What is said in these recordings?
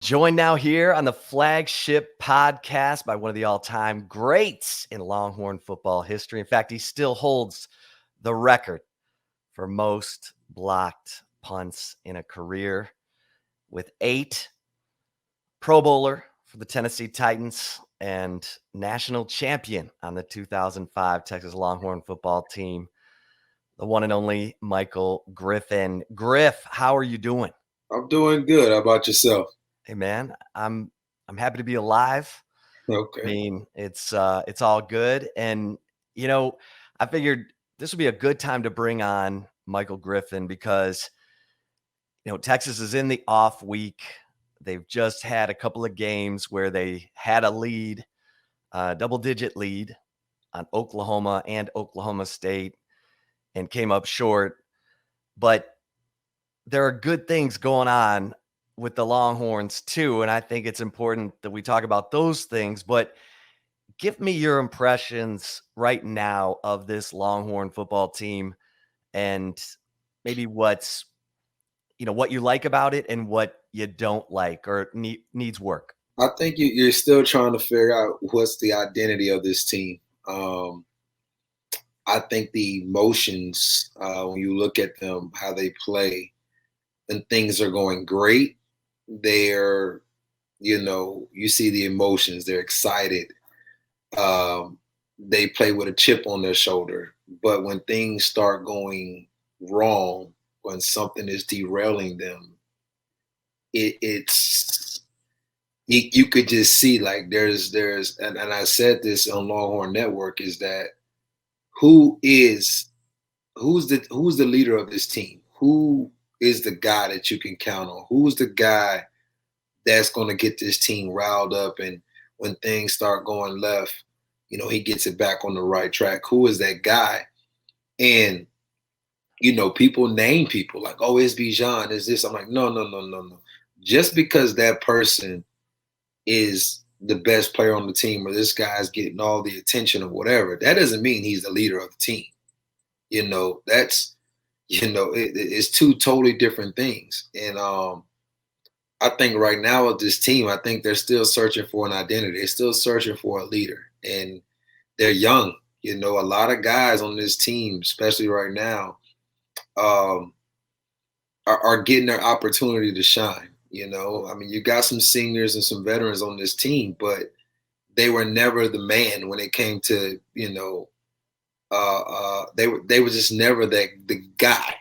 Joined now here on the Flagship podcast by one of the all-time greats in Longhorn football history. In fact, he still holds the record for most blocked punts in a career with 8. Pro Bowler for the Tennessee Titans and national champion on the 2005 Texas Longhorn football team, the one and only Michael Griffin. Griff, how are you doing? I'm doing good. How about yourself? Hey man, I'm happy to be alive. I Okay. mean, it's all good. And you know, I figured this would be a good time to bring on Michael Griffin because Texas is in the off week. They've just had a couple of games where they had a lead, double-digit lead on Oklahoma and Oklahoma State and came up short. But there are good things going on with the Longhorns too, and I think it's important that we talk about those things. But give me your impressions right now of this Longhorn football team and maybe what you like about it and what you don't like or needs work. I think you're still trying to figure out what's the identity of this team. Um, I think the emotions, when you look at them, how they play, and things are going great, they're, you see the emotions. They're excited. Um, they play with a chip on their shoulder. But when things start going wrong, when something is derailing them, it's you could just see like and I said this on Longhorn Network is that who is who's the leader of this team? Who is the guy that you can count on? Who's the guy that's going to get this team riled up and when things start going left, he gets it back on the right track. Who is that guy? And people name people like, oh, it's Bijan, is this? I'm like, no, no, no, no, no. Just because that person is the best player on the team or this guy's getting all the attention or whatever, that doesn't mean he's the leader of the team. That's it's two totally different things. And I think right now with this team, I think they're still searching for an identity. They're still searching for a leader. And they're young. A lot of guys on this team, especially right now, um, are getting their opportunity to shine. I mean, you got some seniors and some veterans on this team, but they were never the man when it came to they were just never the guy.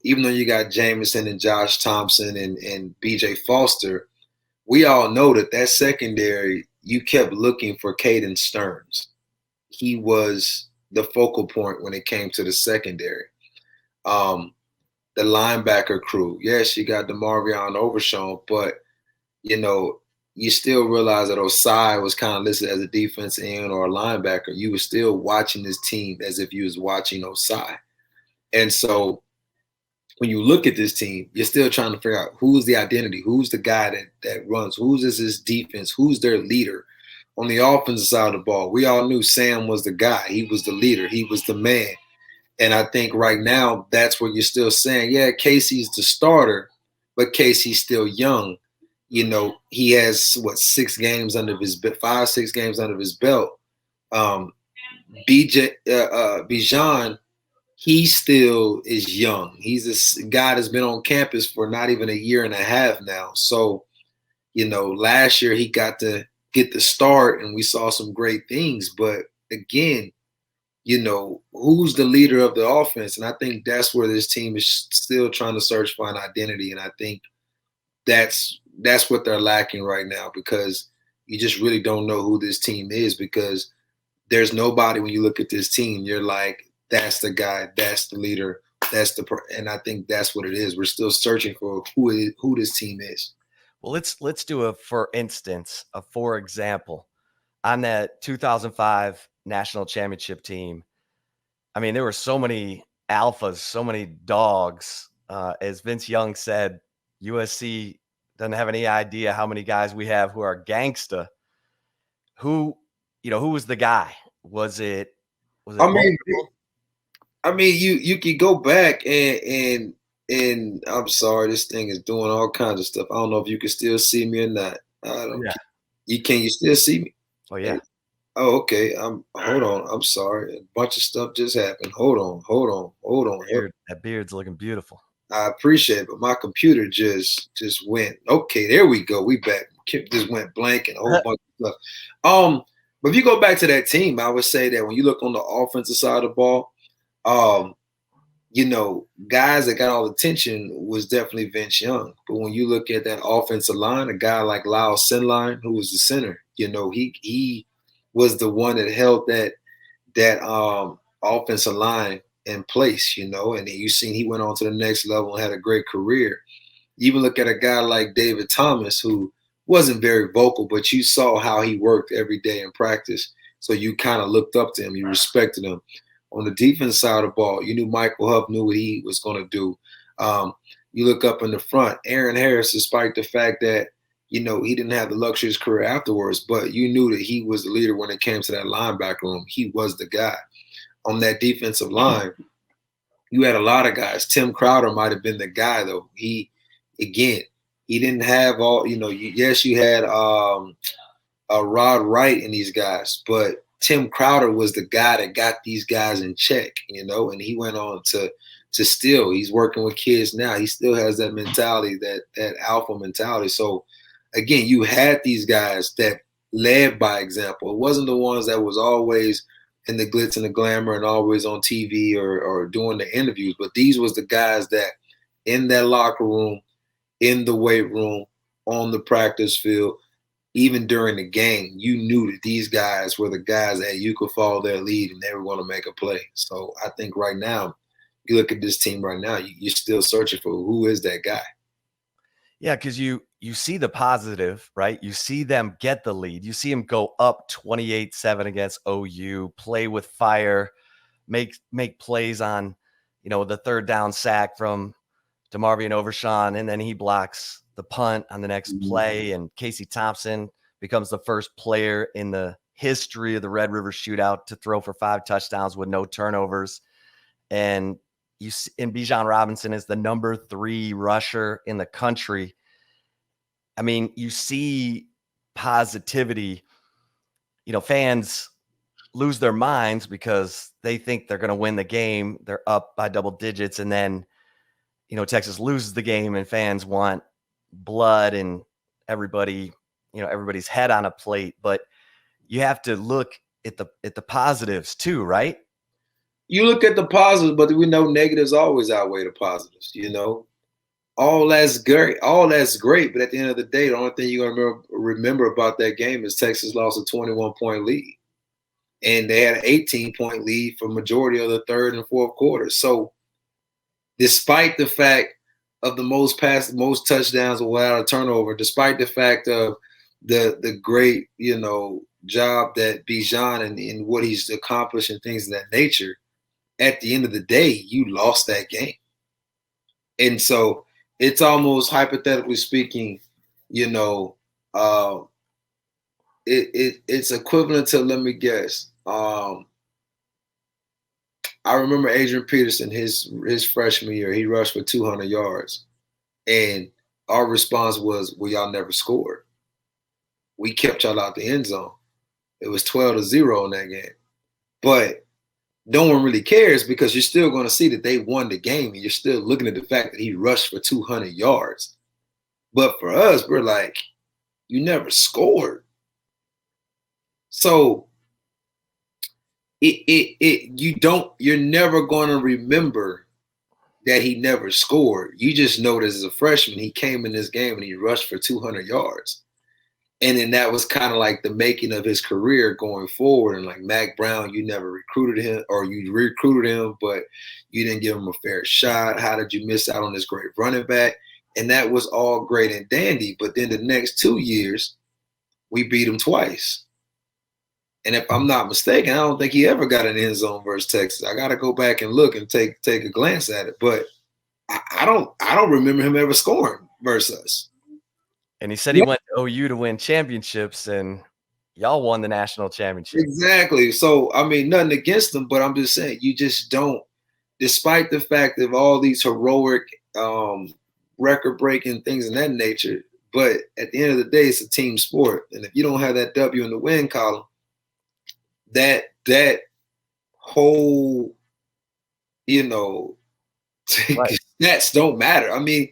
Even though you got Jameson and Josh Thompson and B.J. Foster, we all know that secondary you kept looking for Caden Stearns. He was the focal point when it came to the secondary. The linebacker crew, yes, you got DeMarvion Overshown, but you still realize that Osai was kind of listed as a defense end or a linebacker. You were still watching this team as if you was watching Osai. And so when you look at this team, you're still trying to figure out who's the identity, who's the guy that runs, who's this defense, who's their leader. On the offensive side of the ball, we all knew Sam was the guy. He was the leader. He was the man. And I think right now that's where you're still saying, yeah, Casey's the starter, but Casey's still young. He has 6 games under his 5, 6 games under his belt. Bijan, he still is young. He's a guy that's been on campus for not even a year and a half now. So, last year he got to get the start and we saw some great things. But again, who's the leader of the offense? And I think that's where this team is still trying to search for an identity. And I think that's what they're lacking right now because you just really don't know who this team is because there's nobody when you look at this team, you're like, that's the guy, that's the leader, and I think that's what it is. We're still searching for who this team is. Well, let's do a for example on that 2005 national championship team. I mean, there were so many alphas, so many dogs. As Vince Young said, USC doesn't have any idea how many guys we have who are gangsta. Who was the guy? Was it I mean, multiple? you could go back and And I'm sorry, this thing is doing all kinds of stuff. I don't know if you can still see me or not. I don't. Yeah. You can you still see me? Oh yeah. Oh, okay. Hold on. I'm sorry. A bunch of stuff just happened. Hold on. That beard's looking beautiful. I appreciate it, but my computer just went. Okay, there we go. We back. Just went blank and a whole bunch of stuff. But if you go back to that team, I would say that when you look on the offensive side of the ball, um, guys that got all the attention was definitely Vince Young. But when you look at that offensive line, a guy like Lyle Sinline, who was the center, he was the one that held that offensive line in place, and you seen he went on to the next level and had a great career. You even look at a guy like David Thomas, who wasn't very vocal, but you saw how he worked every day in practice. So you kind of looked up to him, you respected him. On the defense side of the ball, you knew Michael Huff knew what he was going to do. You look up in the front, Aaron Harris, despite the fact that he didn't have the luxurious career afterwards, but you knew that he was the leader when it came to that linebacker room. He was the guy. On that defensive line, you had a lot of guys. Tim Crowder might have been the guy, though. He didn't have all, yes, you had a Rod Wright in these guys, but Tim Crowder was the guy that got these guys in check, and he went on to still, he's working with kids now. He still has that mentality, that alpha mentality. So again, you had these guys that led by example. It wasn't the ones that was always in the glitz and the glamour and always on TV or doing the interviews, but these was the guys that in that locker room, in the weight room, on the practice field, even during the game, you knew that these guys were the guys that you could follow their lead and they were going to make a play. So I think right now, you look at this team right now, you're still searching for who is that guy. Yeah, because you see the positive, right? You see them get the lead. You see them go up 28-7 against OU, play with fire, make plays on, the third down sack from DeMarvion Overshawn, and then he blocks the punt on the next play, and Casey Thompson becomes the first player in the history of the Red River Shootout to throw for 5 touchdowns with no turnovers. And Bijan Robinson is the number 3 rusher in the country. I mean, you see positivity. Fans lose their minds because they think they're going to win the game. They're up by double digits, and then Texas loses the game, and fans want blood and everybody's head on a plate. But you have to look at the positives too, right? You look at the positives, but we know negatives always outweigh the positives. All that's great. But at the end of the day, the only thing you're gonna remember about that game is Texas lost a 21-point lead, and they had an 18-point lead for majority of the third and fourth quarters. So, despite the fact of the most touchdowns without a turnover, despite the fact of the great job that Bijan and what he's accomplished and things of that nature, at the end of the day, you lost that game. And so it's almost hypothetically speaking, it's equivalent to, let me guess. I remember Adrian Peterson, his freshman year, he rushed for 200 yards. And our response was, well, y'all never scored. We kept y'all out the end zone. It was 12-0 in that game. But no one really cares because you're still going to see that they won the game and you're still looking at the fact that he rushed for 200 yards. But for us, we're like, you never scored. So you're never going to remember that he never scored. You just know that as a freshman, he came in this game and he rushed for 200 yards. And then that was kind of like the making of his career going forward. And like Mac Brown, you never recruited him, or you recruited him, but you didn't give him a fair shot. How did you miss out on this great running back? And that was all great and dandy. But then the next 2 years, we beat him twice. And if I'm not mistaken, I don't think he ever got an end zone versus Texas. I got to go back and look and take a glance at it. But I don't remember him ever scoring versus us. And he said he went to OU to win championships, and y'all won the national championship. Exactly. So, I mean, nothing against them, but I'm just saying you just don't, despite the fact of all these heroic record breaking things in that nature. But at the end of the day, it's a team sport, and if you don't have that W in the win column, that whole Right. stats don't matter. I mean,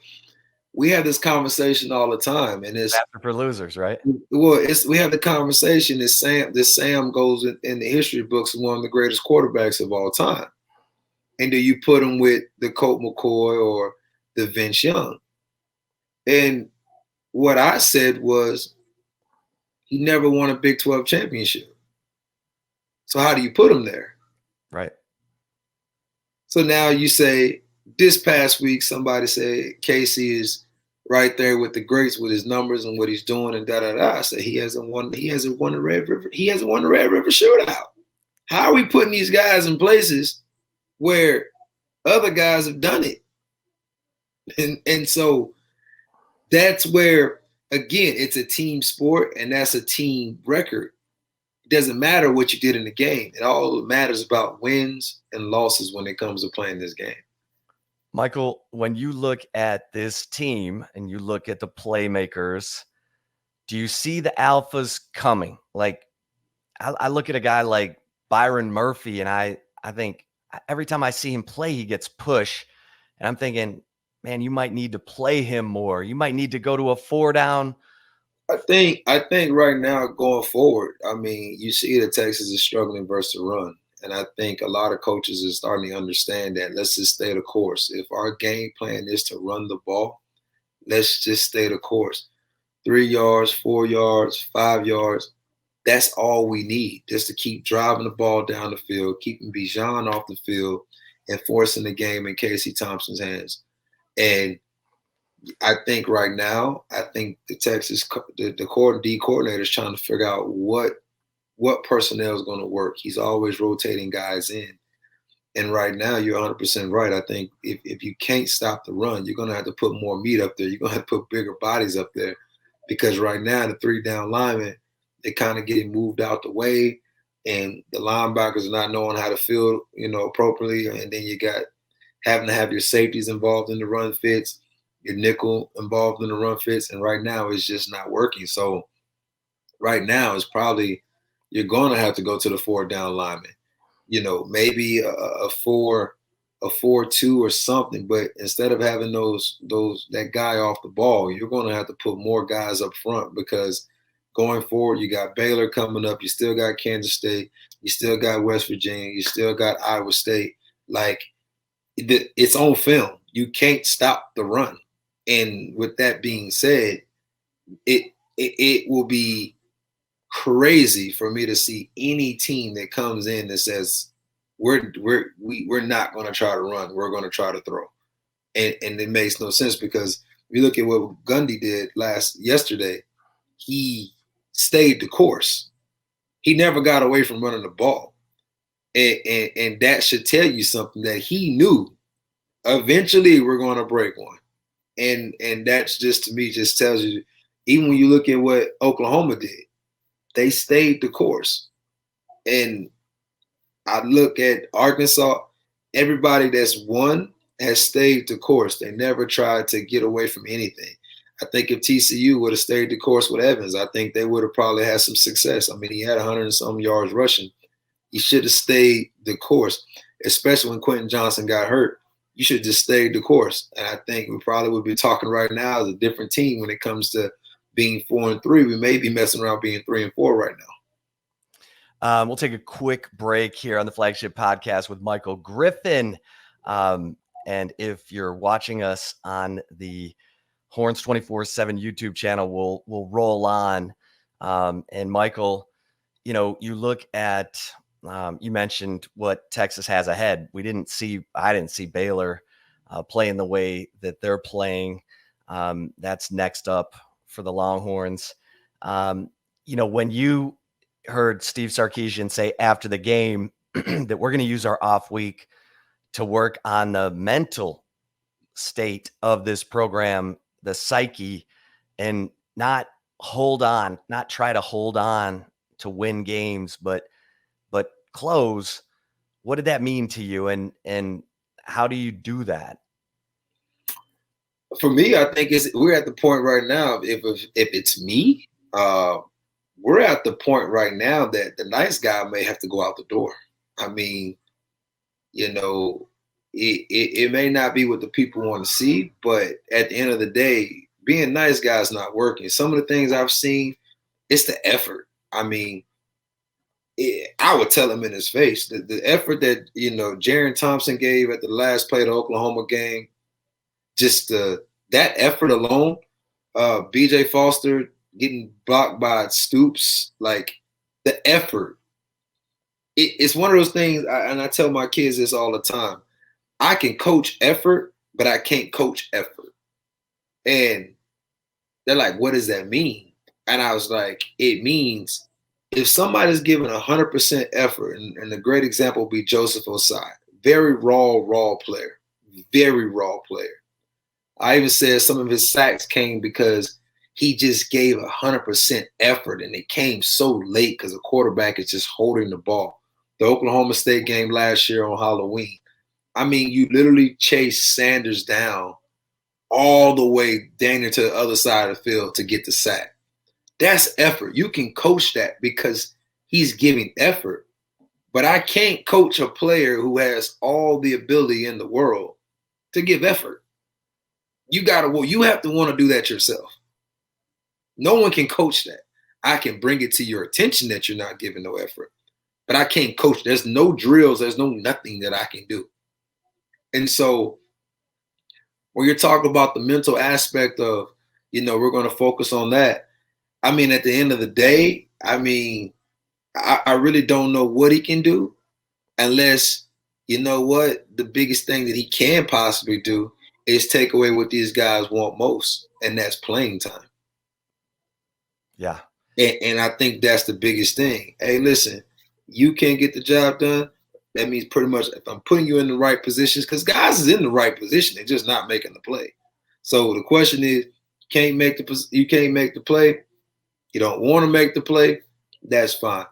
we have this conversation all the time, and it's Faster for losers, right? we have the conversation that Sam goes in the history books as one of the greatest quarterbacks of all time. And do you put him with the Colt McCoy or the Vince Young? And what I said was he never won a Big 12 championship. So how do you put him there? Right. So now you say this past week somebody said Casey is right there with the greats with his numbers and what he's doing and da da da. I said he hasn't won the Red River. He hasn't won the Red River shootout. How are we putting these guys in places where other guys have done it? And so that's where, again, it's a team sport and that's a team record. It doesn't matter what you did in the game. It all matters about wins and losses when it comes to playing this game. Michael, when you look at this team and you look at the playmakers, do you see the alphas coming? Like, I look at a guy like Byron Murphy, and I think every time I see him play, he gets push. And I'm thinking, man, you might need to play him more. You might need to go to a 4-down. I think right now going forward, I mean, you see that Texas is struggling versus the run. And I think a lot of coaches are starting to understand that. Let's just stay the course. If our game plan is to run the ball, let's just stay the course. 3 yards, 4 yards, 5 yards. That's all we need, just to keep driving the ball down the field, keeping Bijan off the field, and forcing the game in Casey Thompson's hands. And I think right now, I think the Texas the D coordinator is trying to figure out what personnel is going to work. He's always rotating guys in. And right now, you're 100% right. I think if you can't stop the run, you're going to have to put more meat up there. You're going to have to put bigger bodies up there because right now, the 3-down linemen, they kind of getting moved out the way, and the linebackers are not knowing how to field, appropriately. And then you got having to have your safeties involved in the run fits, your nickel involved in the run fits, and right now it's just not working. So right now it's probably you're going to have to go to the 4-down lineman. Maybe a 4-2 or something, but instead of having that guy off the ball, you're going to have to put more guys up front because going forward, you got Baylor coming up, you still got Kansas State, you still got West Virginia, you still got Iowa State. Like, it's on film. You can't stop the run. And with that being said, it will be crazy for me to see any team that comes in that says we're not going to try to run, we're going to try to throw, and it makes no sense because if you look at what Gundy did yesterday, he stayed the course. He never got away from running the ball, and that should tell you something that he knew. Eventually, we're going to break one, and that's just to me just tells you. Even when you look at what Oklahoma did, they stayed the course. And I look at Arkansas, everybody that's won has stayed the course. They never tried to get away from anything. I think if TCU would have stayed the course with Evans, I think they would have probably had some success. I mean, he had 100 and some yards rushing. He should have stayed the course, especially when Quentin Johnson got hurt. You should just stay the course. And I think we probably would be talking right now as a different team when it comes to being 4-3. We may be messing around being 3-4 right now. We'll take a quick break here on the Flagship podcast with Michael Griffin. And if you're watching us on the Horns 24/7 YouTube channel, we'll roll on. And Michael, you look at, you mentioned what Texas has ahead. I didn't see Baylor playing the way that they're playing. That's next up for the Longhorns. When you heard Steve Sarkisian say after the game that we're going to use our off week to work on the mental state of this program, the psyche, and not try to hold on to win games, but close. What did that mean to you? And how do you do that? For me, I think we're at the point right now. If it's me, we're at the point right now that the nice guy may have to go out the door. I mean, you know, it may not be what the people want to see, but at the end of the day, being nice guy is not working. Some of the things I've seen, it's the effort. I mean, I would tell him in his face the effort that Jaron Thompson gave at the last play of the Oklahoma game, just that effort alone. BJ Foster getting blocked by Stoops, like the effort. It's one of those things, and I tell my kids this all the time. I can coach effort, but I can't coach effort. And they're like, what does that mean? And I was like, it means if somebody's giving 100% effort, and a great example would be Joseph Osai, very raw player, very raw player. I even said some of his sacks came because he just gave 100% effort, and it came so late because the quarterback is just holding the ball. The Oklahoma State game last year on Halloween, I mean, you literally chased Sanders down all the way down to the other side of the field to get the sack. That's effort. You can coach that because he's giving effort. But I can't coach a player who has all the ability in the world to give effort. You have to want to do that yourself. No one can coach that. I can bring it to your attention that you're not giving no effort. But I can't coach. There's no drills. There's no nothing that I can do. And so when you're talking about the mental aspect of, we're going to focus on that. I mean, at the end of the day, I mean, I really don't know what he can do unless, the biggest thing that he can possibly do is take away what these guys want most, and that's playing time. Yeah. And I think that's the biggest thing. Hey, listen, you can't get the job done. That means pretty much if I'm putting you in the right positions, because guys is in the right position, they're just not making the play. So the question is, you can't make the play. You don't want to make the play. That's fine.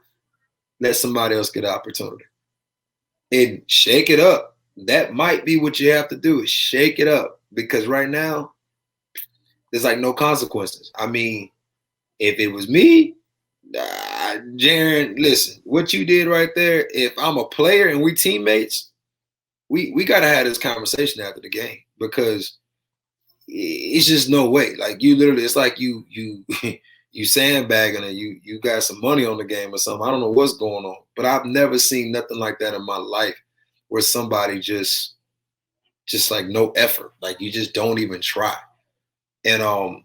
Let somebody else get an opportunity. And shake it up. That might be what you have to do, is shake it up. Because right now, there's like no consequences. I mean, if it was me, Jaron, listen, what you did right there, if I'm a player and we teammates, we got to have this conversation after the game, because it's just no way. Like, you literally, it's like you you sandbagging and you got some money on the game or something. I don't know what's going on, but I've never seen nothing like that in my life, where somebody just like no effort, like you just don't even try. And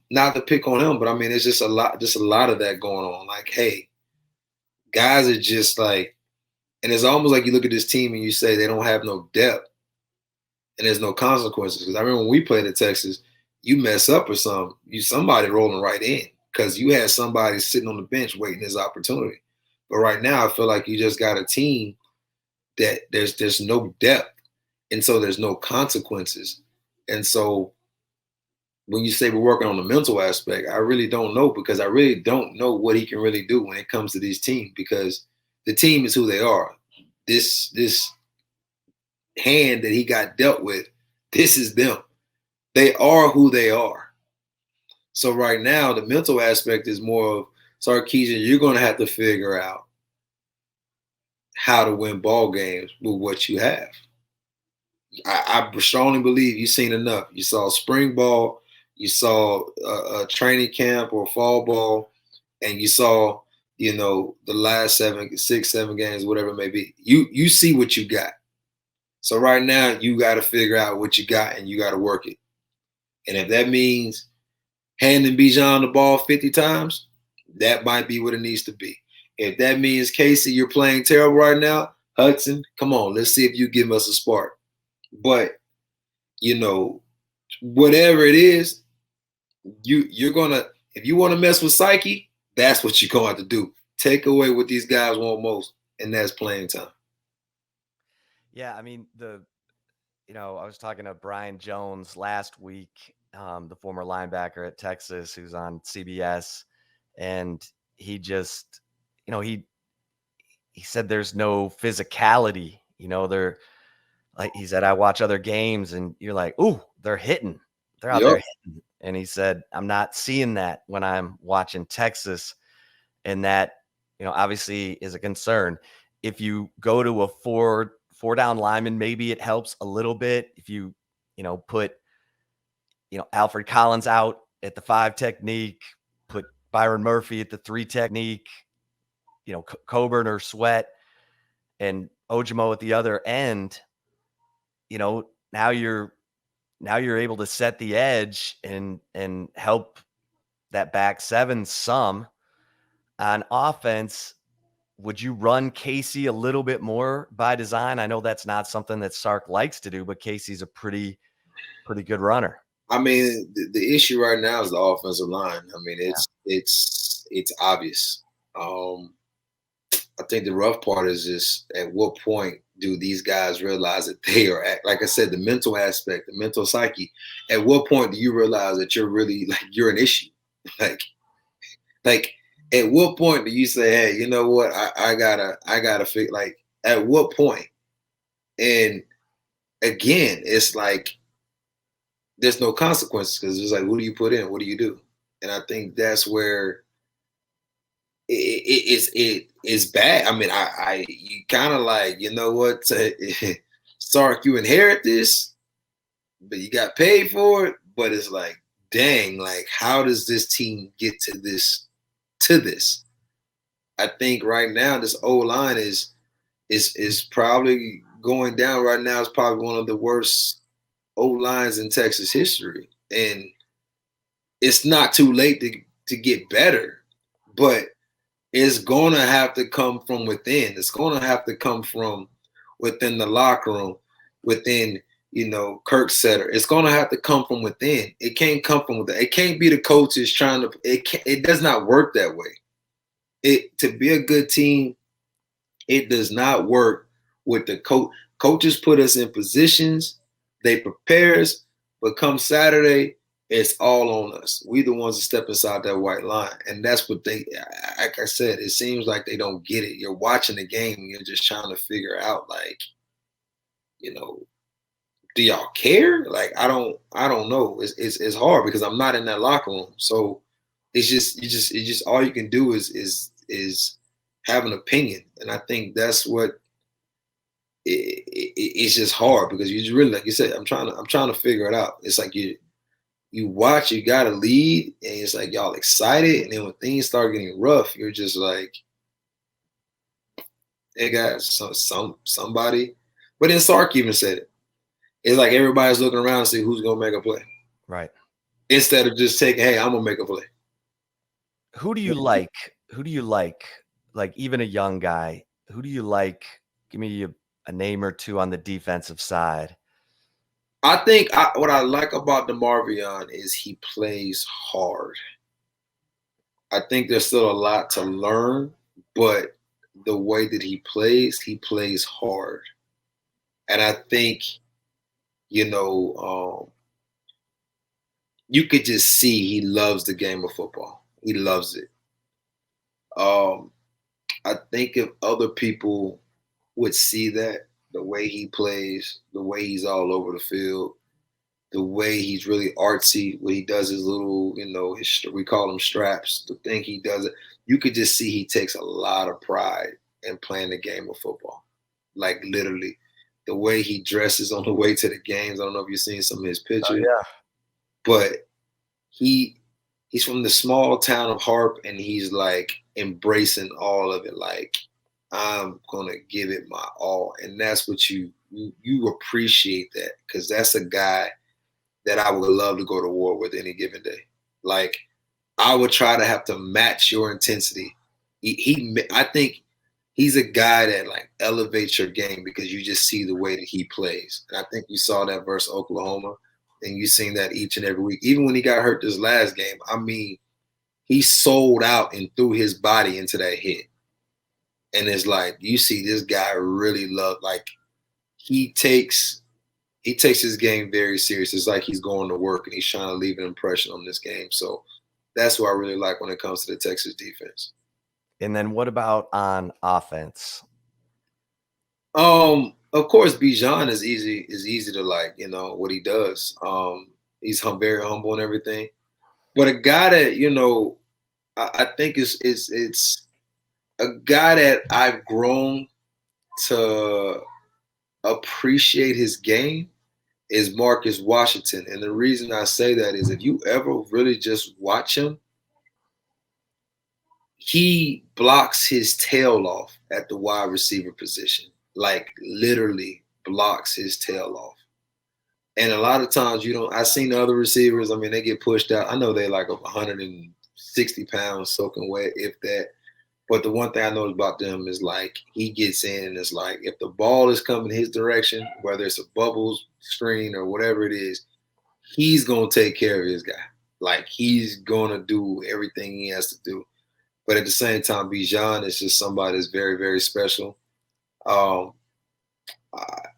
not to pick on him, but I mean, it's just a lot of that going on. Like, hey, guys are just like, and it's almost like you look at this team and you say they don't have no depth and there's no consequences. Because I remember when we played at Texas, you mess up or something, somebody rolling right in because you had somebody sitting on the bench waiting his opportunity. But right now, I feel like you just got a team that there's no depth, and so there's no consequences. And so when you say we're working on the mental aspect, I really don't know, because I really don't know what he can really do when it comes to these teams, because the team is who they are. This hand that he got dealt with, this is them. They are who they are. So right now, the mental aspect is more of, Sarkisian, you're going to have to figure out how to win ball games with what you have. I strongly believe you've seen enough. You saw spring ball, you saw a training camp or fall ball, and you saw, the last 6, 7 games, whatever it may be. You see what you got. So right now, you got to figure out what you got, and you got to work it. And if that means handing Bijan the ball 50 times, that might be what it needs to be. If that means, Casey, you're playing terrible right now, Hudson, come on, let's see if you give us a spark. But, whatever it is, you're going to, if you want to mess with psyche, that's what you're going to have to do. Take away what these guys want most, and that's playing time. Yeah, I mean, I was talking to Brian Jones last week, the former linebacker at Texas, who's on CBS, and he just, he said there's no physicality. They're like, he said, I watch other games and you're like, ooh, they're hitting. they're out Yep. there hitting. And he said, I'm not seeing that when I'm watching Texas. And that, obviously is a concern. If you go to a four down lineman, maybe it helps a little bit. If you, put, Alfred Collins out at the 5 technique, put Byron Murphy at the 3 technique, Coburn or Sweat and Ojimo at the other end, now you're able to set the edge and help that back 7 some. On offense, would you run Casey a little bit more by design? I know that's not something that Sark likes to do, but Casey's a pretty good runner. I mean, the issue right now is the offensive line. I mean, Yeah. it's obvious. I think the rough part is just at what point do these guys realize that they are like I said, the mental aspect, the mental psyche. At what point do you realize that you're really like you're an issue? Like like at what point do you say, hey, you know what? I gotta figure like at what point? And again, it's like there's no consequences because it's like, who do you put in? What do you do? And I think that's where it's bad. I mean, I you kind of like, you know what, Sark, you inherit this, but you got paid for it. But it's like, dang, like how does this team get to this? To this, I think right now this O line is probably going down right now. It's probably one of the worst O lines in Texas history, and it's not too late to get better, but it's gonna have to come from within. It's gonna have to come from within the locker room, within Kirk Setter. It's gonna have to come from within. It can't come from within. It can't be the coaches trying to. It does not work that way. It to be a good team, it does not work with the coach. Coaches put us in positions, they prepare us, but come Saturday, it's all on us. We the ones that step inside that white line. And that's what they, like I said, it seems like they don't get it. You're watching the game and you're just trying to figure out like, you know, do y'all care? Like I don't know. It's hard because I'm not in that locker room. So it's just all you can do is have an opinion. And I think that's what it's just hard because you just really, like you said, I'm trying to figure it out. It's like you watch, you got to lead, and it's like y'all excited, and then when things start getting rough, you're just like, hey guys, somebody. But then Sark even said it. It's like everybody's looking around to see who's gonna make a play Right. instead of just taking, hey, I'm gonna make a play. Who do you like? Who do you like? Like even a young guy, who do you like? Give me a name or two on the defensive side. I think what I like about DeMarvion is he plays hard. I think there's still a lot to learn, but the way that he plays hard. And I think, you know, you could just see he loves the game of football. He loves it. Um, I think if other people would see that, the way he plays, the way he's all over the field, the way he's really artsy, when he does his little, we call them straps, the thing he does it, you could just see he takes a lot of pride in playing the game of football. Like literally, the way he dresses on the way to the games. I don't know if you've seen some of his Oh pictures, yeah. but he's from the small town of Harp, and he's like embracing all of it. Like I'm gonna give it my all, and that's what you appreciate that because that's a guy that I would love to go to war with any given day. Like I would try to have to match your intensity. I think he's a guy that like elevates your game because you just see the way that he plays. And I think you saw that versus Oklahoma, and you've seen that each and every week. Even when he got hurt this last game, I mean, he sold out and threw his body into that hit. And it's like you see this guy really love like he takes his game very serious. It's like he's going to work and he's trying to leave an impression on this game. So that's what I really like when it comes to the Texas defense. And then what about on offense? Of course, Bijan is easy to like, what he does. He's very humble and everything. But a guy that, I think it's a guy that I've grown to appreciate his game is Marcus Washington. And the reason I say that is if you ever really just watch him, he blocks his tail off at the wide receiver position, like literally blocks his tail off. And a lot of times I've seen the other receivers, I mean, they get pushed out. I know they like 160 pounds soaking wet, if that. But the one thing I know about them is like he gets in and it's like if the ball is coming his direction, whether it's a bubbles screen or whatever it is, he's gonna take care of his guy. Like he's gonna do everything he has to do. But at the same time, Bijan is just somebody that's very, very special. Um,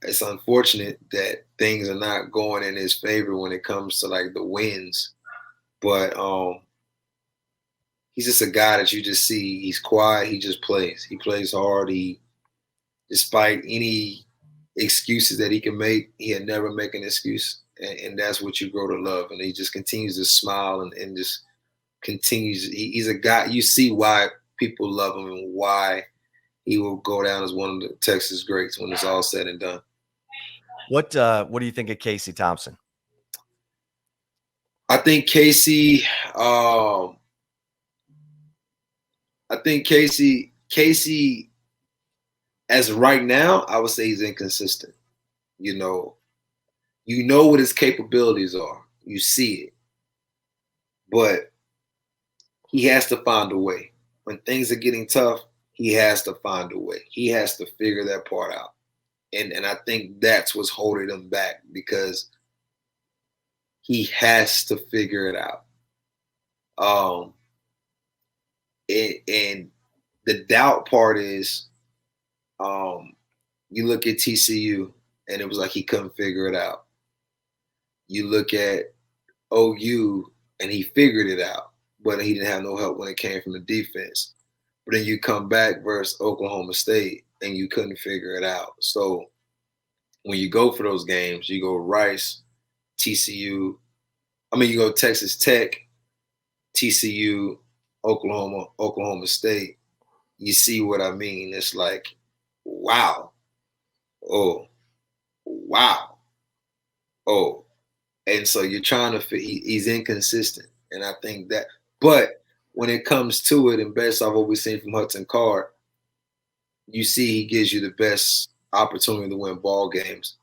it's unfortunate that things are not going in his favor when it comes to like the wins. But he's just a guy that you just see. He's quiet. He just plays. He plays hard. Despite any excuses that he can make, he'll never make an excuse. And that's what you grow to love. And he just continues to smile and just continues. He's a guy, you see why people love him and why he will go down as one of the Texas greats when it's all said and done. What do you think of Casey Thompson? I think Casey, as right now, I would say he's inconsistent. You know what his capabilities are. You see it. But he has to find a way. When things are getting tough, he has to find a way. He has to figure that part out. And I think that's what's holding him back because he has to figure it out. And the doubt part is you look at TCU and it was like he couldn't figure it out. You look at OU and he figured it out, but he didn't have no help when it came from the defense. But then you come back versus Oklahoma State and you couldn't figure it out. So when you go for those games, you go Rice, TCU. You go Texas Tech, TCU, Oklahoma State. You see what I mean? It's like, wow. Oh, wow. Oh. And so you're trying to fit, he's inconsistent. And I think that, but when it comes to it, and based off what we've seen from Hudson Card, you see he gives you the best opportunity to win ball games.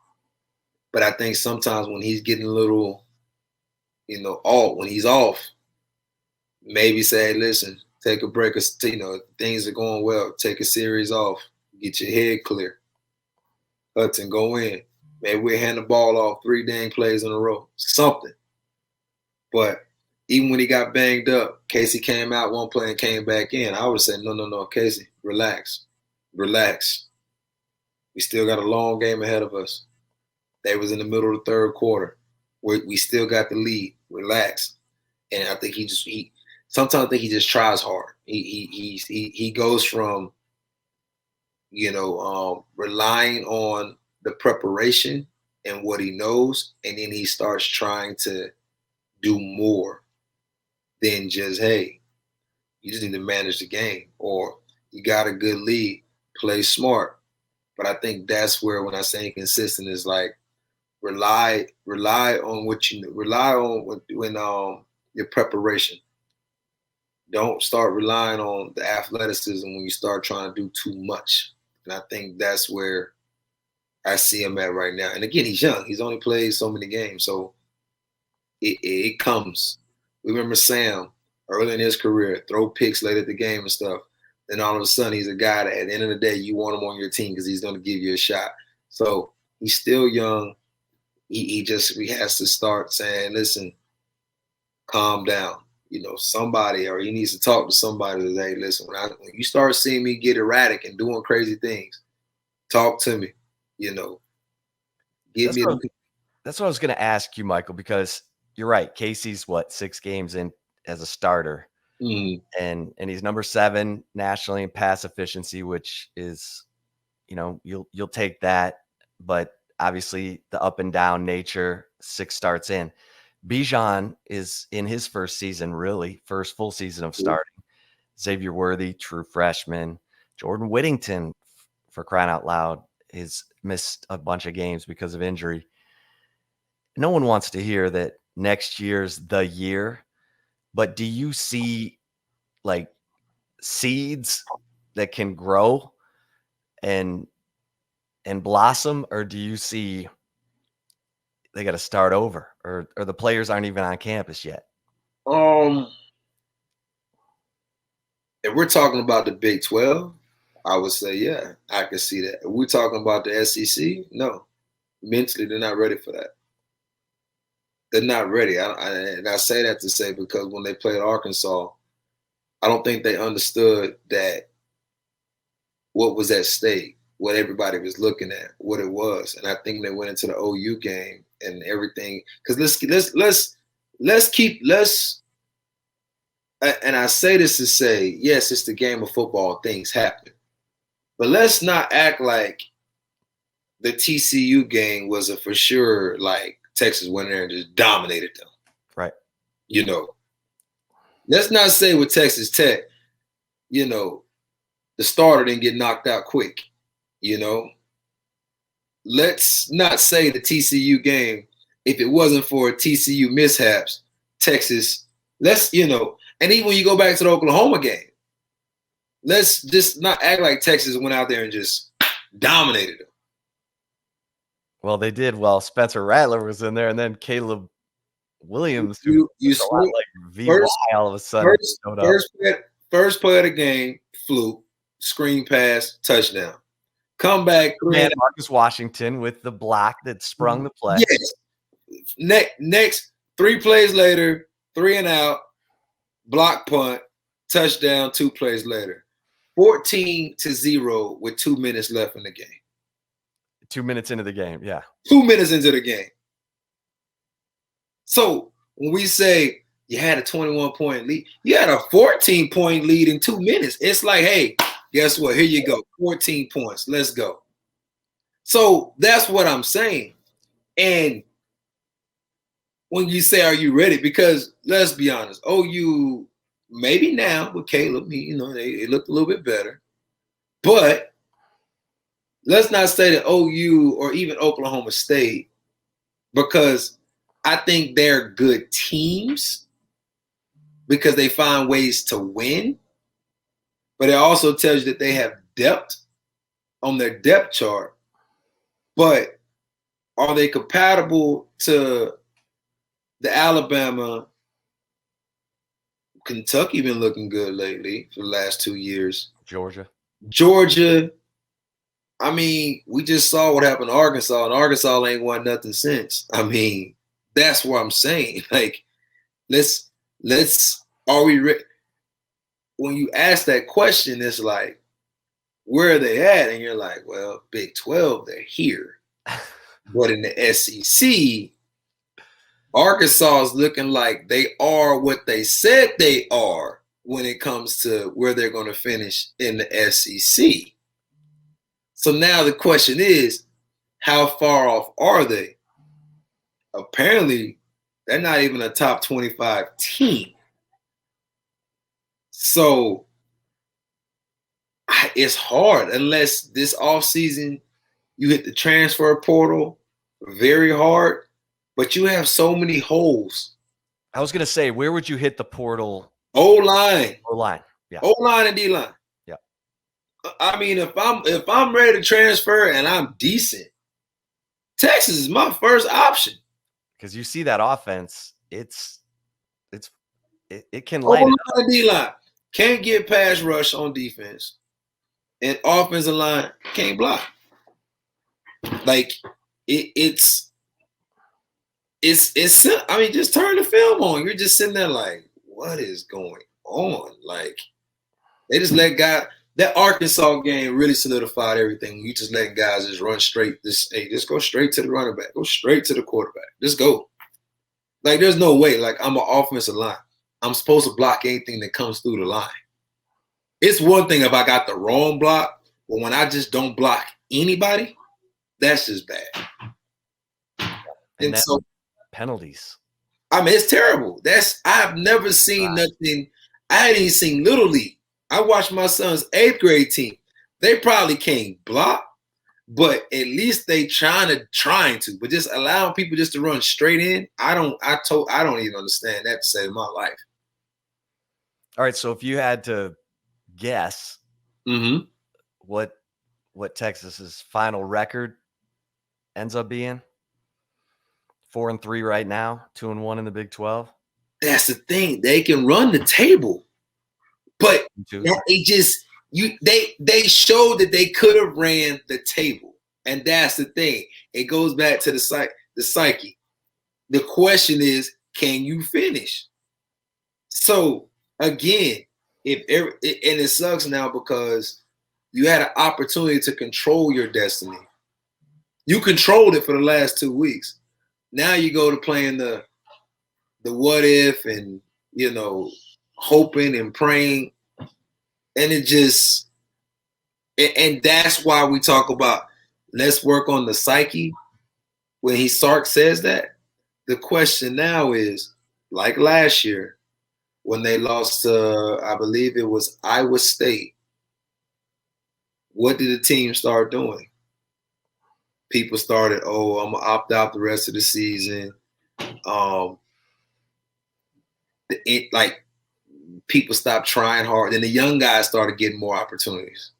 But I think sometimes when he's getting a little, when he's off, maybe say, hey, listen, take a break. Things are going well. Take a series off. Get your head clear. Hudson, go in. Maybe we'll hand the ball off 3 dang plays in a row. Something. But even when he got banged up, Casey came out one play and came back in. I would say, no, Casey, relax. Relax. We still got a long game ahead of us. They was in the middle of the third quarter. We still got the lead. Relax. And I think sometimes I think he just tries hard. He goes from, relying on the preparation and what he knows, and then he starts trying to do more than just, hey, you just need to manage the game, or you got a good lead, play smart. But I think that's where, when I say inconsistent, is like rely on when your preparation. Don't start relying on the athleticism when you start trying to do too much. And I think that's where I see him at right now. And again, he's young. He's only played so many games. So it comes. We remember Sam early in his career, throw picks late at the game and stuff. Then all of a sudden, he's a guy that at the end of the day, you want him on your team because he's going to give you a shot. So he's still young. He has to start saying, listen, calm down. Somebody, or he needs to talk to somebody that, hey, listen, when you start seeing me get erratic and doing crazy things, talk to me. Give me. That's what I was going to ask you, Michael, because you're right. Casey's 6 games in as a starter, and he's number 7 nationally in pass efficiency, which is, you'll take that, but obviously the up and down nature, 6 starts in. Bijan is in his first season, really, first full season of starting. Xavier Worthy, true freshman. Jordan Whittington, for crying out loud, has missed a bunch of games because of injury. No one wants to hear that next year's the year, but do you see like seeds that can grow and blossom, or do you see they got to start over, or the players aren't even on campus yet? If we're talking about the Big 12, I would say, yeah, I can see that. If we're talking about the SEC, no. Mentally, they're not ready for that. They're not ready. And I say that to say because when they played Arkansas, I don't think they understood that what was at stake, what everybody was looking at, what it was. And I think they went into the OU game and everything. Because and I say this to say, yes, it's the game of football, things happen. But let's not act like the TCU game was a for sure, like Texas went there and just dominated them. Right. You know, let's not say with Texas Tech, you know, the starter didn't get knocked out quick. You know, let's not say the TCU game, if it wasn't for TCU mishaps, Texas, and even when you go back to the Oklahoma game, let's just not act like Texas went out there and just dominated them. Well, they did. Well, Spencer Rattler was in there, and then Caleb Williams, you a lot like VY all of a sudden. First play of the game, fluke, screen pass, touchdown. Come back. And Marcus Washington with the block that sprung the play. Yes. Next 3 plays later, 3 and out, block punt, touchdown 2 plays later. 14-0 with 2 minutes left in the game. 2 minutes into the game, yeah. 2 minutes into the game. So when we say you had a 21-point lead, you had a 14-point lead in 2 minutes. It's like, hey, guess what? Here you go. 14 points. Let's go. So that's what I'm saying. And when you say, are you ready? Because let's be honest, OU, maybe now with Caleb, they looked a little bit better. But let's not say that OU or even Oklahoma State, because I think they're good teams because they find ways to win. But it also tells you that they have depth on their depth chart. But are they compatible to the Alabama? Kentucky been looking good lately for the last 2 years. Georgia. I mean, we just saw what happened to Arkansas, and Arkansas ain't won nothing since. I mean, that's what I'm saying. Like, are we ready? When you ask that question, it's like, where are they at? And you're like, well, Big 12, they're here. But in the SEC, Arkansas is looking like they are what they said they are when it comes to where they're going to finish in the SEC. So now the question is, how far off are they? Apparently, they're not even a top 25 team. So it's hard unless this offseason you hit the transfer portal very hard, but you have so many holes. I was going to say, where would you hit the portal? O-line. Yeah. O-line and D-line. Yeah. I mean, if I'm ready to transfer and I'm decent, Texas is my first option. Because you see that offense, it can light O-line it up. and D-line can't get pass rush on defense, and offensive line can't block. Like it's. I mean, just turn the film on. You're just sitting there like, what is going on? Like, they just let guys. That Arkansas game really solidified everything. You just letting guys just run straight. Just go straight to the running back. Go straight to the quarterback. Just go. Like, there's no way. Like, I'm an offensive line. I'm supposed to block anything that comes through the line. It's one thing if I got the wrong block, but when I just don't block anybody, that's just bad. And so penalties. I mean, it's terrible. I've never seen nothing. I hadn't even seen Little League. I watched my son's 8th grade team. They probably can't block, but at least they trying to. But just allowing people just to run straight in, I don't even understand that to save my life. All right, so if you had to guess what Texas's final record ends up being, 4-3 right now, 2-1 in the Big 12. That's the thing. They can run the table, but they showed that they could have ran the table, and that's the thing. It goes back to the psyche. The question is, can you finish? So again, and it sucks now because you had an opportunity to control your destiny. You controlled it for the last 2 weeks. Now you go to playing the what if and, hoping and praying. And and that's why we talk about let's work on the psyche. When Sark says that, the question now is, like last year, when they lost to, I believe it was Iowa State, what did the team start doing? People started, I'm going to opt out the rest of the season. People stopped trying hard. Then the young guys started getting more opportunities.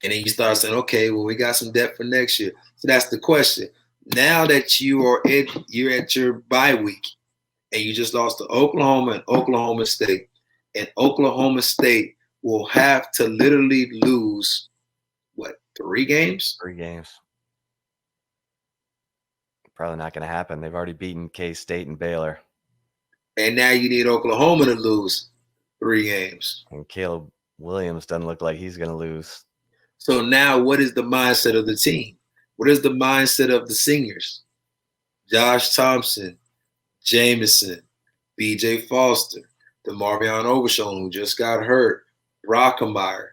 And then you start saying, okay, well, we got some depth for next year. So that's the question. Now that you're at your bye week and you just lost to Oklahoma and Oklahoma State, and Oklahoma State will have to literally lose, 3 games? 3 games. Probably not going to happen. They've already beaten K-State and Baylor. And now you need Oklahoma to lose 3 games. And Caleb Williams doesn't look like he's going to lose. So now what is the mindset of the team? What is the mindset of the seniors? Josh Thompson, Jameson, B.J. Foster, DeMarvion Overshown, who just got hurt, Brockemeyer,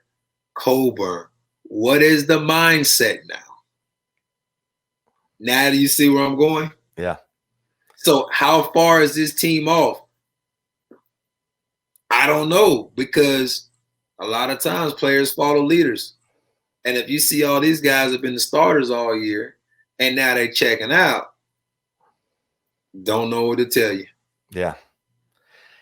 Coburn. What is the mindset now? Now do you see where I'm going? Yeah. So how far is this team off? I don't know, because a lot of times players follow leaders. And if you see all these guys have been the starters all year and now they're checking out, don't know what to tell you. Yeah.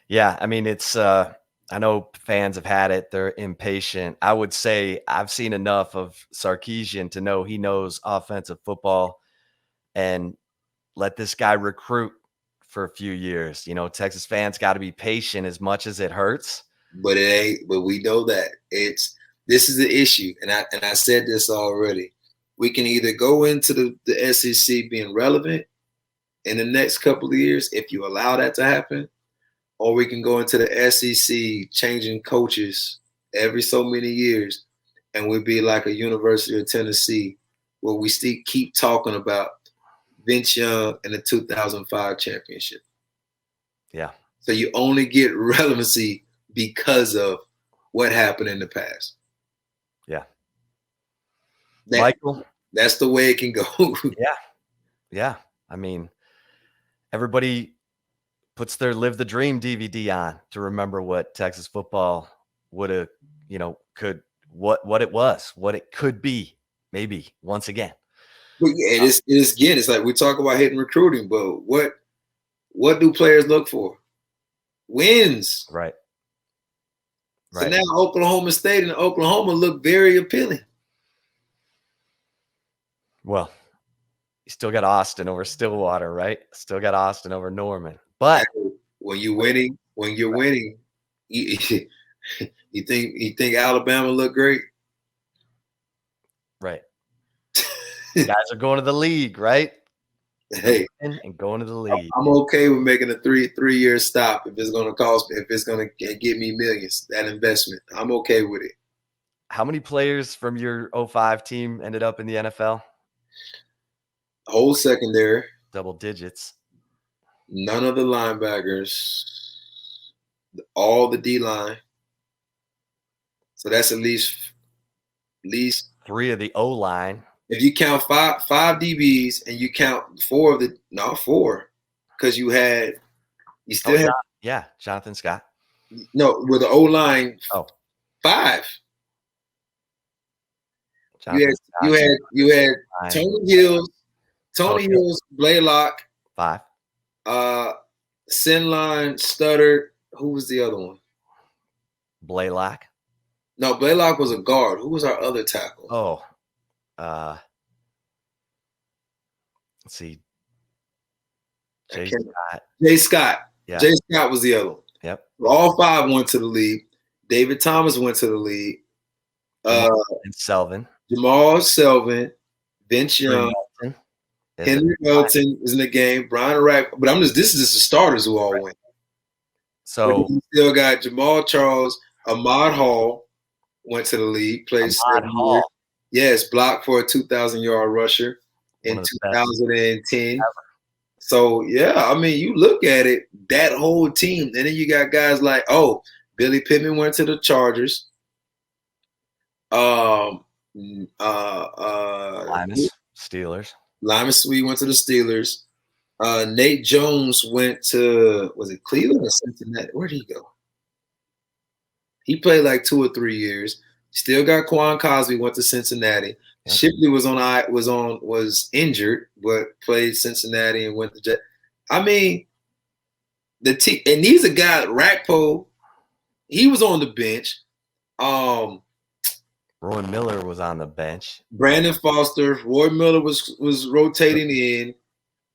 Yeah. I mean, it's I know fans have had it. They're impatient. I would say I've seen enough of Sarkisian to know he knows offensive football, and let this guy recruit for a few years. Texas fans got to be patient as much as it hurts. But it ain't. But we know that this is the issue, and I said this already. We can either go into the SEC being relevant in the next couple of years if you allow that to happen, or we can go into the SEC changing coaches every so many years, and we'd be like a University of Tennessee, where we still keep talking about Vince Young and the 2005 championship. Yeah. So you only get relevancy because of what happened in the past. Yeah. Michael? That's the way it can go. Yeah. Yeah. I mean, everybody puts their Live the Dream DVD on to remember what Texas football would have, what it was, what it could be, maybe once again. But yeah, it's like we talk about hitting recruiting, but what do players look for? Wins. Right. So now Oklahoma State and Oklahoma look very appealing. Well, you still got Austin over Stillwater, right? Still got Austin over Norman. But when you're winning, you think Alabama look great? Right. Guys are going to the league, right? Hey, and going to the league. I'm okay with making a three-year stop if it's going to give me millions, that investment. I'm okay with it. How many players from your 05 team ended up in the NFL? Whole secondary. Double digits. None of the linebackers. All the D-line. So that's at least 3 of the O-line. If you count five DBs and you count 4 because because you Oh, still had Jonathan Scott. no with the O line Oh, 5. Jonathan You Scott. had Line. Tony Hills, Blaylock, 5. Sinline, Studdard. Who was the other one? Blaylock. No, Blaylock was a guard. Who was our other tackle? Oh, let's see. Jay Scott. Jay Scott. Yeah. Jay Scott was the other one. Yep. All 5 went to the league. David Thomas went to the league. And Selvin. Jamal Selvin, Vince Young, Henry Melton is in the game. Brian Iraq. But this is just the starters who all went. So you still got Jamal Charles, Ahmad Hall went to the league, played 7 years. Yes, blocked for a 2,000-yard rusher in 2010. So yeah, I mean, you look at it, that whole team, and then you got guys like, Billy Pittman went to the Chargers. Limas, Steelers. Limas Sweet went to the Steelers. Nate Jones went to, was it Cleveland or Cincinnati? Where did he go? He played like 2 or 3 years. Still got Quan Cosby, went to Cincinnati. Yep. Shipley was injured, but played Cincinnati and went to Jet. I mean, the team, and these are guys, Rackpo, he was on the bench. Roy Miller was on the bench. Brandon Foster, Roy Miller was rotating in.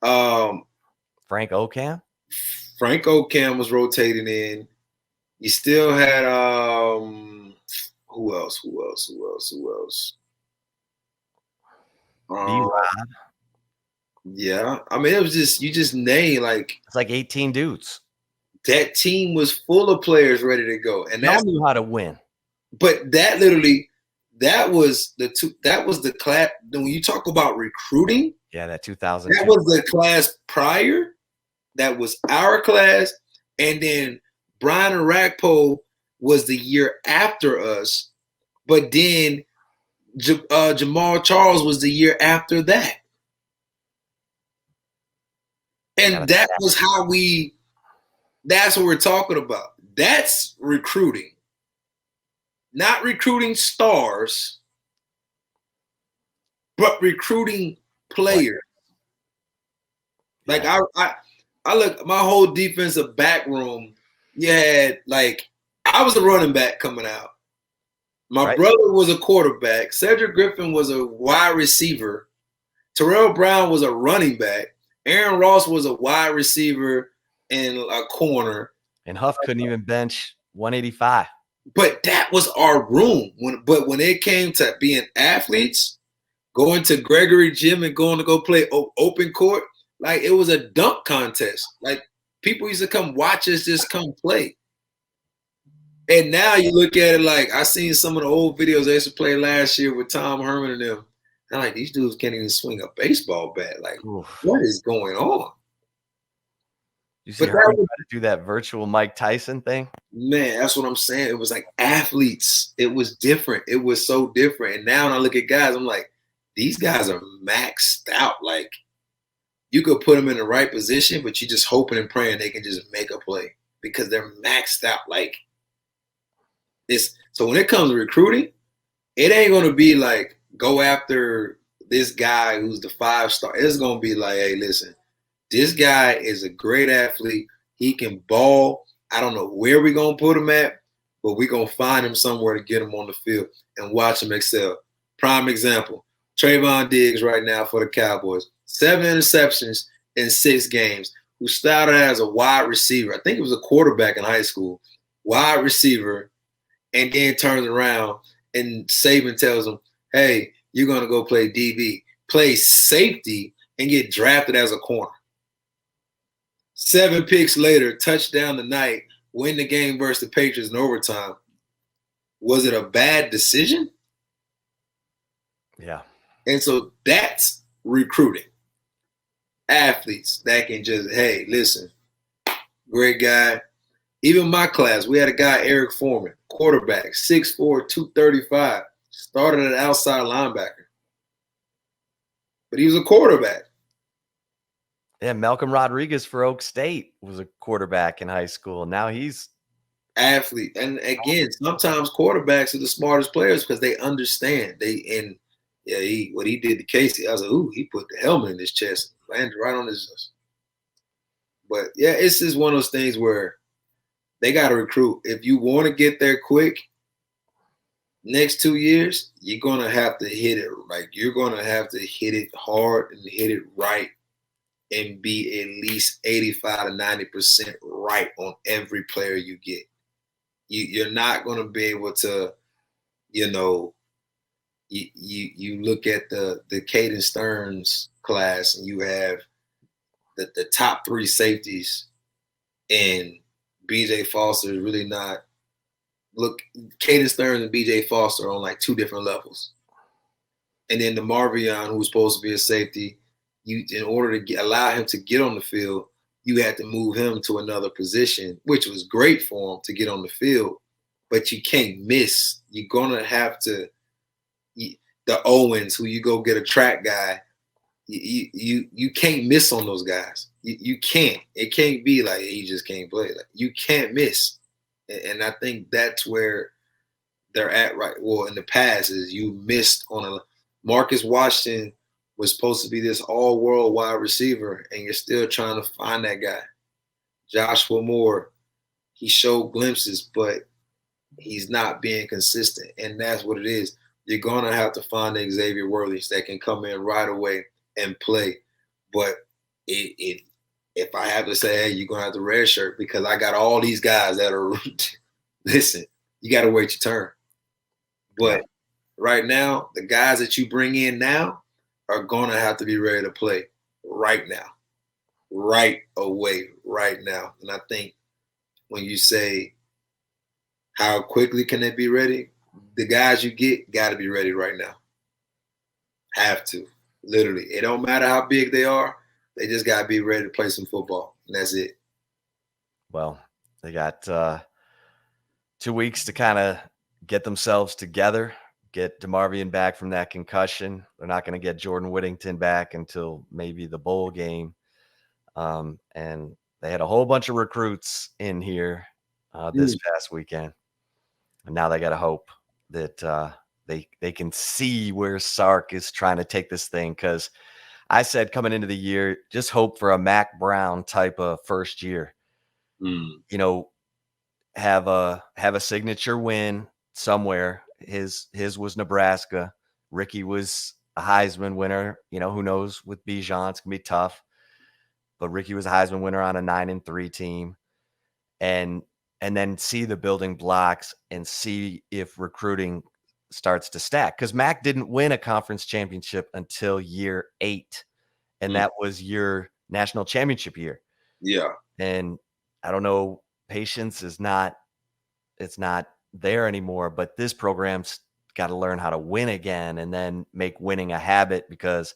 Frank Ocam? Frank Ocam was rotating in. You still had who else? B-Rob. Yeah. I mean, it was just, you just name like, it's like 18 dudes. That team was full of players ready to go. And they knew how to win. But that was the class. When you talk about recruiting, that 2000. That was the class prior. That was our class. And then Brian Arakpo was the year after us. But then Jamal Charles was the year after that. And that was how that's what we're talking about. That's recruiting. Not recruiting stars, but recruiting players. Like I look, my whole defensive back room, you had like, I was a running back coming out. My brother was a quarterback. Cedric Griffin was a wide receiver. Terrell Brown was a running back. Aaron Ross was a wide receiver and a corner. And Huff couldn't even bench 185. But that was our room. But when it came to being athletes, going to Gregory Gym and going to go play open court, like it was a dunk contest. Like people used to come watch us just come play. And now you look at it like, I seen some of the old videos they used to play last year with Tom Herman and them. And like, these dudes can't even swing a baseball bat. Like, what is going on? You see Herman try to do that virtual Mike Tyson thing? Man, that's what I'm saying. It was like athletes. It was different. It was so different. And now when I look at guys, I'm like, these guys are maxed out. Like, you could put them in the right position, but you're just hoping and praying they can just make a play because they're maxed out. Like, so when it comes to recruiting, it ain't going to be like, go after this guy who's the 5-star. It's going to be like, hey, listen, this guy is a great athlete. He can ball. I don't know where we're going to put him at, but we're going to find him somewhere to get him on the field and watch him excel. Prime example, Trayvon Diggs right now for the Cowboys. 7 interceptions in 6 games, who started as a wide receiver. I think it was a quarterback in high school, wide receiver, and then turns around and Saban tells him, hey, you're going to go play DB, play safety, and get drafted as a corner. 7 picks later, touchdown tonight, win the game versus the Patriots in overtime. Was it a bad decision? Yeah. And so that's recruiting. Athletes that can just, hey, listen, great guy. Even my class, we had a guy, Eric Foreman, quarterback, 6'4", 235, started at outside linebacker. But he was a quarterback. Yeah, Malcolm Rodriguez for Oak State was a quarterback in high school. Now he's Athlete. And again, sometimes quarterbacks are the smartest players because they understand. What he did to Casey, I was like, ooh, he put the helmet in his chest, landed right on his. But yeah, it's just one of those things where they got to recruit. If you want to get there quick, next 2 years, you're gonna have to hit it. Like you're gonna have to hit it hard and hit it right, and be at least 85 to 90% right on every player you get. You're not gonna be able to, you know, you look at the Caden Stearns class and you have the top three safeties, and BJ Foster is really not. Look, Caden Stearns and BJ Foster are on like two different levels. And then the Marvion, who's supposed to be a safety, in order to allow him to get on the field, you had to move him to another position, which was great for him to get on the field. But you can't miss. You're gonna have to. The Owens, who you go get a track guy, you can't miss on those guys. You can't. It can't be like he just can't play. Like you can't miss. And I think that's where they're at right. Well, in the past is you missed on a Marcus Washington was supposed to be this all-world wide receiver, and you're still trying to find that guy. Joshua Moore, he showed glimpses, but he's not being consistent, and that's what it is. You're gonna have to find the Xavier Worthies that can come in right away and play. But if I have to say, hey, you're gonna have to red shirt because I got all these guys that are listen, you gotta wait your turn. But right now, the guys that you bring in now are gonna have to be ready to play right now. Right away, right now. And I think when you say how quickly can they be ready, the guys you get got to be ready right now. Have to. Literally. It don't matter how big they are. They just got to be ready to play some football. And that's it. Well, they got 2 weeks to kind of get themselves together, get DeMarvion back from that concussion. They're not going to get Jordan Whittington back until maybe the bowl game. And they had a whole bunch of recruits in here this past weekend. And now they got to hope that they can see where Sark is trying to take this thing. Because I said coming into the year, just hope for a Mac Brown type of first year. You know, have a signature win somewhere. His was Nebraska. Ricky was a Heisman winner. You know, who knows with Bijan, it's gonna be tough. But Ricky was a Heisman winner on a 9-3 team. And then see the building blocks and see if recruiting starts to stack. Because Mac didn't win a conference championship until year 8. And that was your national championship year. Yeah. And I don't know, patience is not there anymore, but this program's got to learn how to win again and then make winning a habit, because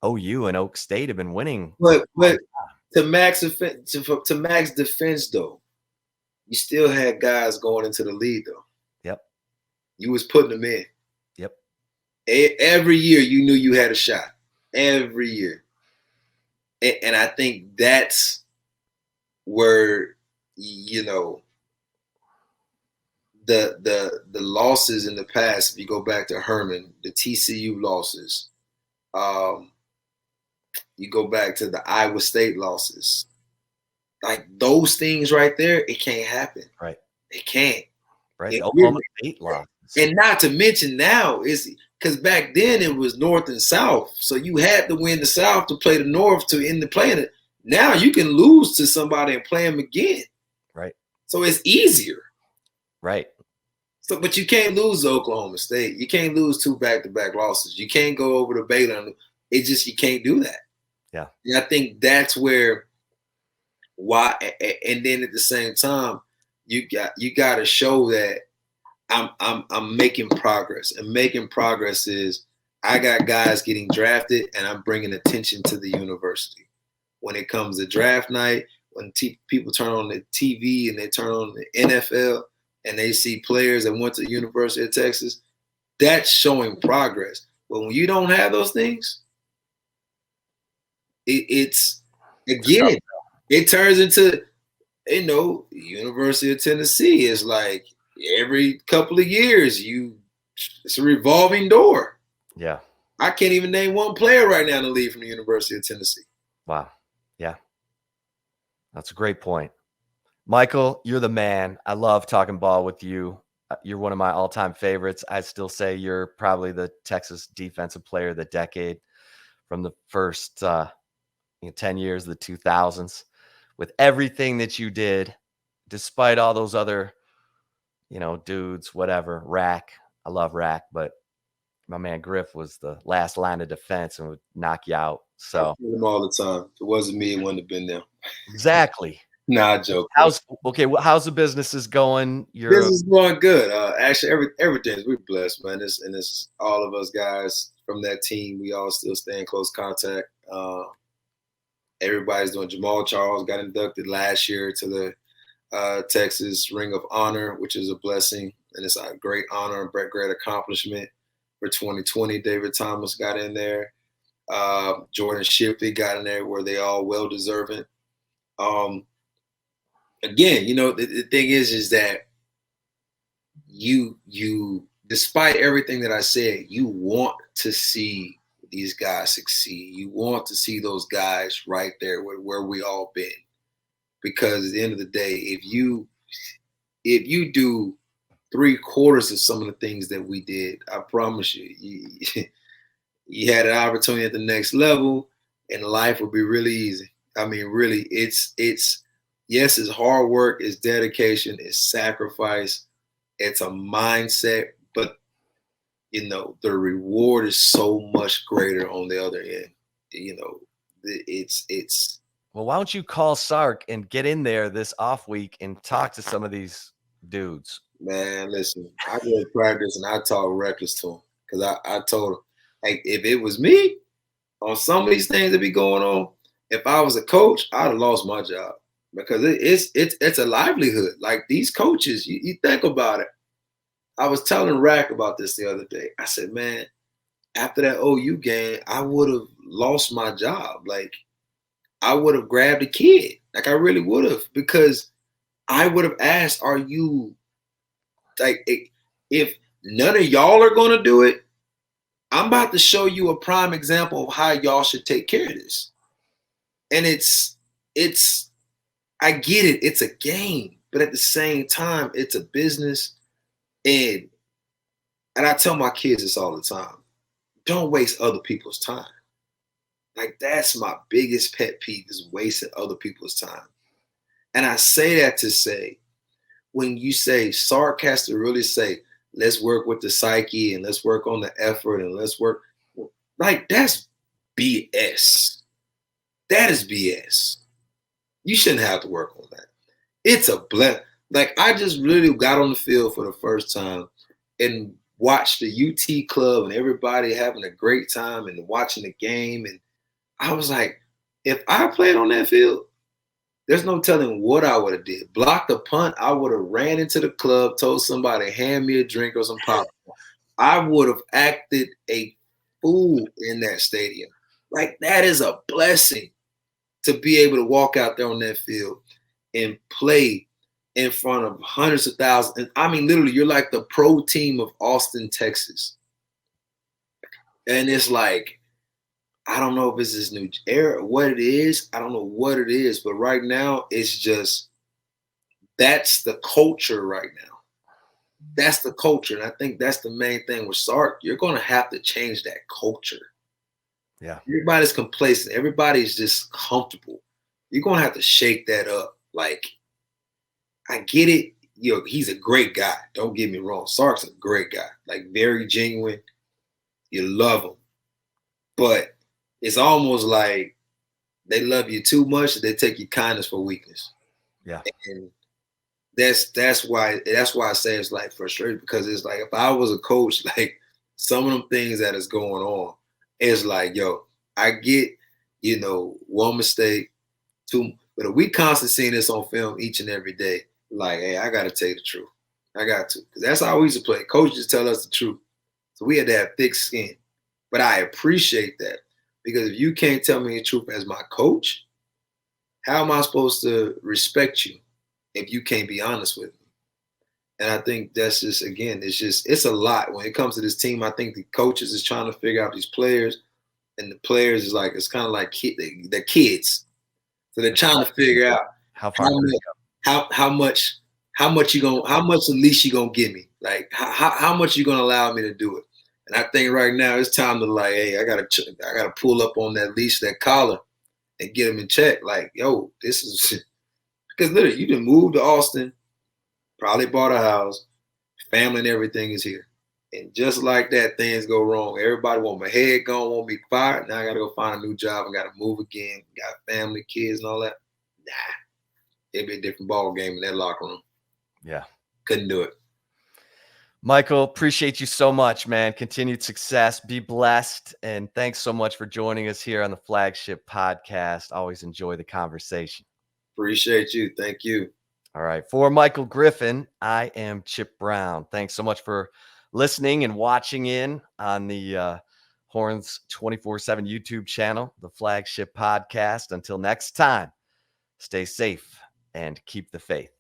OU and Oak State have been winning. But to Mac's defense though, you still had guys going into the lead though. Yep. You was putting them in. Yep. Every year you knew you had a shot. Every year. And I think that's where, you know, the losses in the past, if you go back to Herman, the TCU losses, you go back to the Iowa State losses, like those things right there, it can't happen. Right. It can't. Right. The Oklahoma State losses. And not to mention now is because back then it was North and South. So you had to win the South to play the North to end the playing it. Now you can lose to somebody and play them again. Right. So it's easier. Right. So, but you can't lose to Oklahoma State. You can't lose 2 back-to-back losses. You can't go over to Baylor. It just, you can't do that. Yeah. And I think that's where why, and then at the same time, you got to show that I'm making progress. And making progress is I got guys getting drafted and I'm bringing attention to the university. When it comes to draft night, when people turn on the TV and they turn on the NFL and they see players that went to the University of Texas, that's showing progress. But when you don't have those things, It's It's a tough again, it turns into, University of Tennessee is like every couple of years it's a revolving door. yeah. I can't even name one player right now in the league from the University of Tennessee. Wow. Yeah. That's a great point. Michael, you're the man. I love talking ball with you. You're one of my all-time favorites. I still say you're probably the Texas defensive player of the decade from the first 10 years of the 2000s. With everything that you did, despite all those other, dudes, whatever, Rack. I love Rack, but my man Griff was the last line of defense and would knock you out. I So tell them all the time. If it wasn't me, it wouldn't have been them. exactly. Nah, I joke. How's how's the businesses going? Business is going good. Actually, everything's we're blessed, man. It's all of us guys from that team. We all still stay in close contact. Everybody's doing. Jamal Charles got inducted last year to the Texas Ring of Honor, which is a blessing and it's a great honor and great accomplishment for 2020. David Thomas got in there. Jordan Shipley got in there, where they all well deserving. Again, the thing is that you despite everything that I said, you want to see these guys succeed. You want to see those guys right there where we all been. Because at the end of the day, if you do 3/4 of some of the things that we did, I promise you you had an opportunity at the next level, and life would be really easy. I mean, really, it's yes, it's hard work, it's dedication, it's sacrifice, it's a mindset, but the reward is so much greater on the other end. It's Well, why don't you call Sark and get in there this off week and talk to some of these dudes? Man, listen, I go to practice and I talk reckless to him because I told him, like, if it was me on some of these things that be going on, if I was a coach, I'd have lost my job because it's a livelihood. Like these coaches, you think about it. I was telling Rack about this the other day. I said, man, after that OU game, I would have lost my job. Like I would have grabbed a kid. Like I really would have, because I would have asked, are you like, if none of y'all are going to do it, I'm about to show you a prime example of how y'all should take care of this. And I get it. It's a game, but at the same time, it's a business. And I tell my kids this all the time. Don't waste other people's time. Like that's my biggest pet peeve, is wasting other people's time. And I say that to say, when you say Sark has to really say, let's work with the psyche and let's work on the effort and let's work, like that's BS. That is BS. You shouldn't have to work on that. It's a blend. Like I just really got on the field for the first time and watched the UT club and everybody having a great time and watching the game. And I was like, if I played on that field, there's no telling what I would have did. Blocked a punt, I would have ran into the club, told somebody, hand me a drink or some popcorn. I would have acted a fool in that stadium. Like that is a blessing to be able to walk out there on that field and play in front of hundreds of thousands. And I mean, literally, you're like the pro team of Austin, Texas. And it's like, I don't know if it's this new era, what it is. I don't know what it is, but right now it's just, that's the culture right now. That's the culture. And I think that's the main thing with Sark. You're going to have to change that culture. Yeah. Everybody's complacent. Everybody's just comfortable. You're going to have to shake that up. Like, I get it. He's a great guy. Don't get me wrong. Sark's a great guy. Like, very genuine. You love him. But it's almost like they love you too much, they take your kindness for weakness. Yeah. And that's why I say it's like frustrating, because it's like, if I was a coach, like some of them things that is going on, it's like, yo, I get, one mistake, two, but if we constantly seeing this on film each and every day, like, hey, I got to tell you the truth. I got to, because that's how we used to play. Coaches tell us the truth. So we had to have thick skin. But I appreciate that. Because if you can't tell me the truth as my coach, how am I supposed to respect you if you can't be honest with me? And I think that's just, again, it's a lot when it comes to this team. I think the coaches is trying to figure out these players, and the players is like, it's kind of like they're kids, so they're trying to figure out How far? how much, how much how much the least you gonna give me, like how much you gonna allow me to do it. And I think right now it's time to, like, hey, I gotta pull up on that leash, that collar, and get them in check. Like, yo, this is because literally you didn't move to Austin, probably bought a house, family and everything is here. And just like that, things go wrong. Everybody want my head gone, want me fired. Now I gotta go find a new job and gotta move again. Got family, kids, and all that. Nah, it'd be a different ball game in that locker room. Yeah. Couldn't do it. Michael, appreciate you so much, man. Continued success. Be blessed. And thanks so much for joining us here on the Flagship podcast. Always enjoy the conversation. Appreciate you. Thank you. All right. For Michael Griffin, I am Chip Brown. Thanks so much for listening and watching in on the Horns 24/7 YouTube channel, the Flagship podcast. Until next time, stay safe and keep the faith.